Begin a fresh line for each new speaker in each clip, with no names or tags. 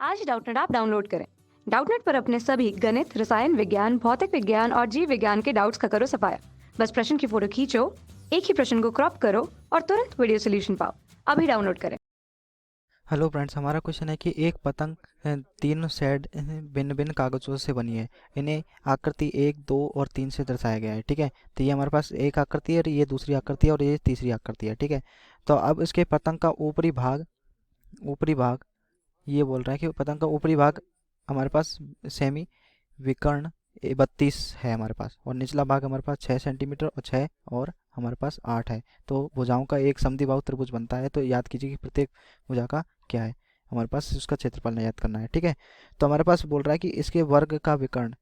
आज Doubtnut app download करें। Doubtnut पर अपने सभी गणित, रसायन विज्ञान, भौतिक विज्ञान और जीव विज्ञान के डाउट्स का करो सफाया। बस प्रश्न की फोटो खींचो, एक ही प्रश्न को क्रॉप करो और तुरंत वीडियो सोल्यूशन पाओ। अभी डाउनलोड करें।
हेलो फ्रेंड्स, हमारा क्वेश्चन है कि एक पतंग तीन सेड भिन्न भिन्न कागजों से बनी है। इन्हें आकृति 1, 2 और 3 से दर्शाया गया है। ठीक है, तो ये हमारे पास एक आकृति है और ये दूसरी आकृति है और ये तीसरी आकृति है। ठीक है, तो अब इसके पतंग का ऊपरी भाग ये बोल रहा है कि पतंग का ऊपरी भाग हमारे पास सेमी विकर्ण 32 है हमारे पास, और निचला भाग हमारे पास 6 सेंटीमीटर और 6 और हमारे पास 8 है। तो भुजाओं का एक समद्विबाहु त्रिभुज बनता है। तो याद कीजिए कि प्रत्येक भुजा का क्या है, हमारे पास उसका क्षेत्रफल याद करना है। ठीक है, तो हमारे पास बोल रहा है कि इसके वर्ग का विकर्ण,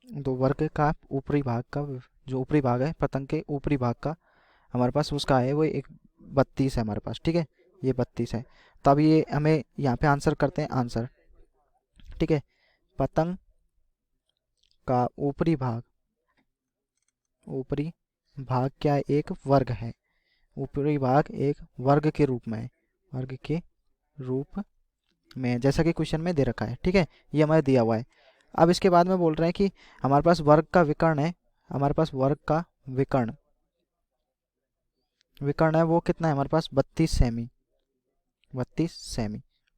तो वर्ग का ऊपरी भाग का, जो ऊपरी भाग है पतंग के ऊपरी भाग का हमारे पास उसका है वो एक 32 है हमारे पास। ठीक है, ये 32 है। तो अब ये हमें यहाँ पे आंसर करते हैं आंसर। ठीक है, पतंग का ऊपरी भाग क्या है, एक वर्ग है। ऊपरी भाग एक वर्ग के रूप में है, वर्ग के रूप में, जैसा कि क्वेश्चन में दे रखा है। ठीक है, ये हमारे दिया हुआ है। अब इसके बाद में बोल रहे हैं कि हमारे पास वर्ग का विकर्ण है, हमारे पास वर्ग का विकर्ण विकर्ण है वो कितना है हमारे पास 32 सेमी।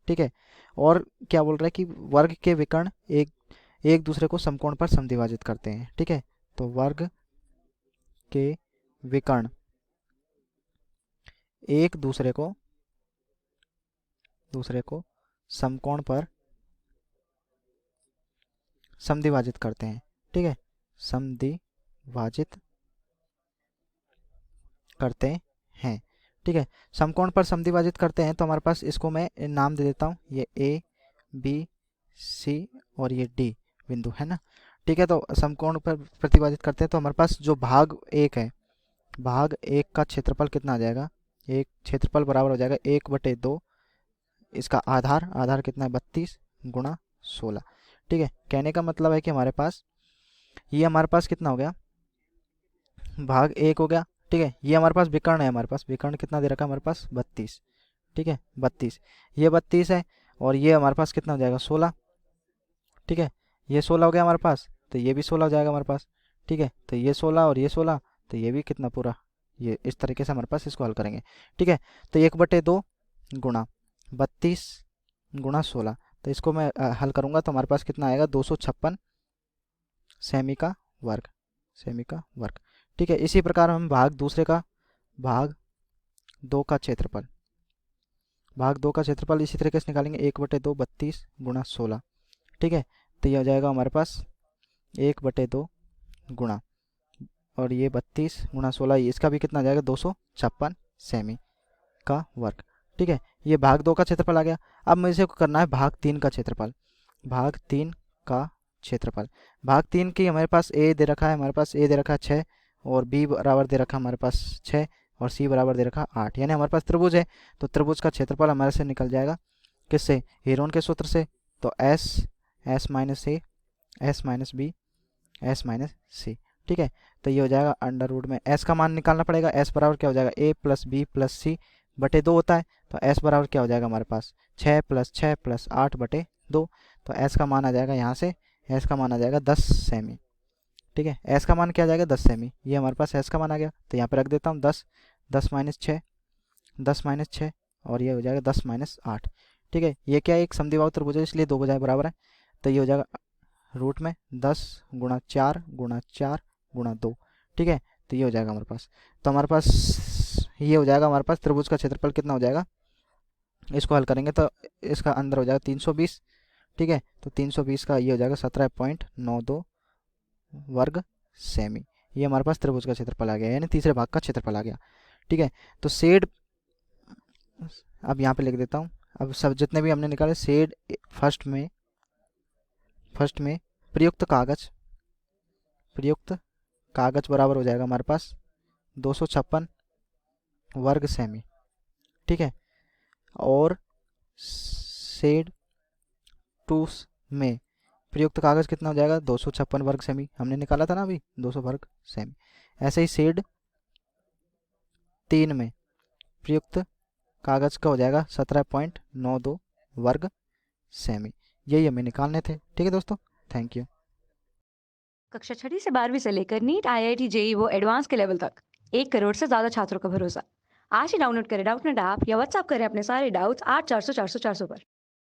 ठीक है, और क्या बोल रहा है कि वर्ग के विकर्ण एक एक दूसरे को समकोण पर समद्विभाजित करते हैं। ठीक है, तो वर्ग के विकर्ण एक दूसरे को समकोण पर समद्विभाजित करते हैं। ठीक है, समद्विभाजित करते हैं। ठीक है, समकोण पर समद्विभाजित करते हैं। तो हमारे पास इसको मैं नाम दे देता हूँ, ये ए बी सी और ये डी बिंदु है ना। ठीक है, तो समकोण पर प्रतिभाजित करते हैं। तो हमारे पास जो भाग एक है, भाग एक का क्षेत्रफल कितना आ जाएगा, एक क्षेत्रफल बराबर हो जाएगा 1/2 इसका आधार कितना है 32 गुणा 16। ठीक है, कहने का मतलब है कि हमारे पास कितना हो गया, भाग एक हो गया। ठीक है, ये हमारे पास विकर्ण है, हमारे पास विकर्ण कितना दे रखा है हमारे पास 32। ठीक है, 32, ये 32 है और ये हमारे पास कितना हो जाएगा 16। ठीक है, ये 16 हो गया हमारे पास, तो ये भी 16 हो जाएगा हमारे पास। ठीक है, तो ये 16 और ये 16, तो ये भी कितना पूरा, ये इस तरीके से हमारे पास इसको हल करेंगे। ठीक है, तो 1/2 गुणा 32 गुणा 16, तो इसको मैं हल करूंगा तो हमारे पास कितना आएगा 256 सेमी का वर्ग, सेमी का वर्ग। ठीक है, इसी प्रकार हम भाग दो का क्षेत्रफल इसी तरीके से निकालेंगे, 1/2 32 गुणा 16। ठीक है, तो ये हो जाएगा हमारे पास 1/2 गुणा, और ये 32 गुणा 16, इसका भी कितना आ जाएगा 256 सेमी का वर्ग। ठीक है, ये भाग 2 का क्षेत्रफल आ गया। अब मुझे करना है भाग 3 का क्षेत्रफल। भाग 3 का क्षेत्रफल, भाग 3 की हमारे पास ए दे रखा है, हमारे पास ए दे रखा है 6 और बी बराबर दे रखा है हमारे पास 6 और सी बराबर दे रखा है 8, यानी हमारे पास त्रिभुज है। तो त्रिभुज का क्षेत्रफल हमारे से निकल जाएगा किससे, हेरोन के सूत्र से। तो s minus a, s minus b, s minus c. ठीक है, तो ये हो जाएगा अंडर रूट में एस का मान निकालना पड़ेगा। एस बराबर क्या हो जाएगा, ए प्लस बी प्लस सी बटे 2 होता है। तो एस बराबर क्या हो जाएगा हमारे पास 6 + 6 + 8 बटे 2। तो एस का मान आ जाएगा यहाँ से, एस का मान आ जाएगा 10 सेमी। ठीक है, एस का मान क्या आ जाएगा 10 सेमी, ये हमारे पास एस का मान आ गया। तो यहाँ पे रख देता हूँ 10, 10 - 6, 10 - 6 और ये हो जाएगा 10 - 8। ठीक है, ये क्या है, एक समद्विबाहु त्रिभुज है इसलिए दो भुजाएं बराबर है। तो ये हो जाएगा रूट में 10 × 4 × 4 × 2। ठीक है, तो ये हो जाएगा हमारे पास। तो हमारे पास ये हो जाएगा हमारे पास त्रिभुज का क्षेत्रफल कितना हो जाएगा, इसको हल करेंगे तो इसका अंदर हो जाएगा 320। ठीक है, तो 320 का ये हो जाएगा 17.92 वर्ग सेमी। ये हमारे पास त्रिभुज का क्षेत्रफल आ गया, यानी तीसरे भाग का क्षेत्रफल आ गया। ठीक है, तो शेड अब यहाँ पे लिख देता हूँ। अब सब जितने भी हमने निकाले शेड फर्स्ट में प्रयुक्त कागज बराबर हो जाएगा हमारे पास 256 वर्ग सेमी। ठीक है, और शेड 2 में प्रयुक्त कागज कितना हो जाएगा 256 वर्ग सेमी, हमने निकाला था ना अभी 200 वर्ग सेमी। ऐसे ही शेड 3 में प्रयुक्त कागज का हो जाएगा 17.92 वर्ग सेमी। यही हमें निकालने थे। ठीक है दोस्तों, थैंक यू।
कक्षा 6वीं से 12वीं से लेकर नीट, IIT, जेई वो एडवांस के लेवल तक 1 करोड़ से ज़्यादा छात्रों का भरोसा। आज ही डाउनलोड करें डाउटनेट ऐप या व्हाट्सएप करें अपने सारे डाउट्स 8400 400 400 पर।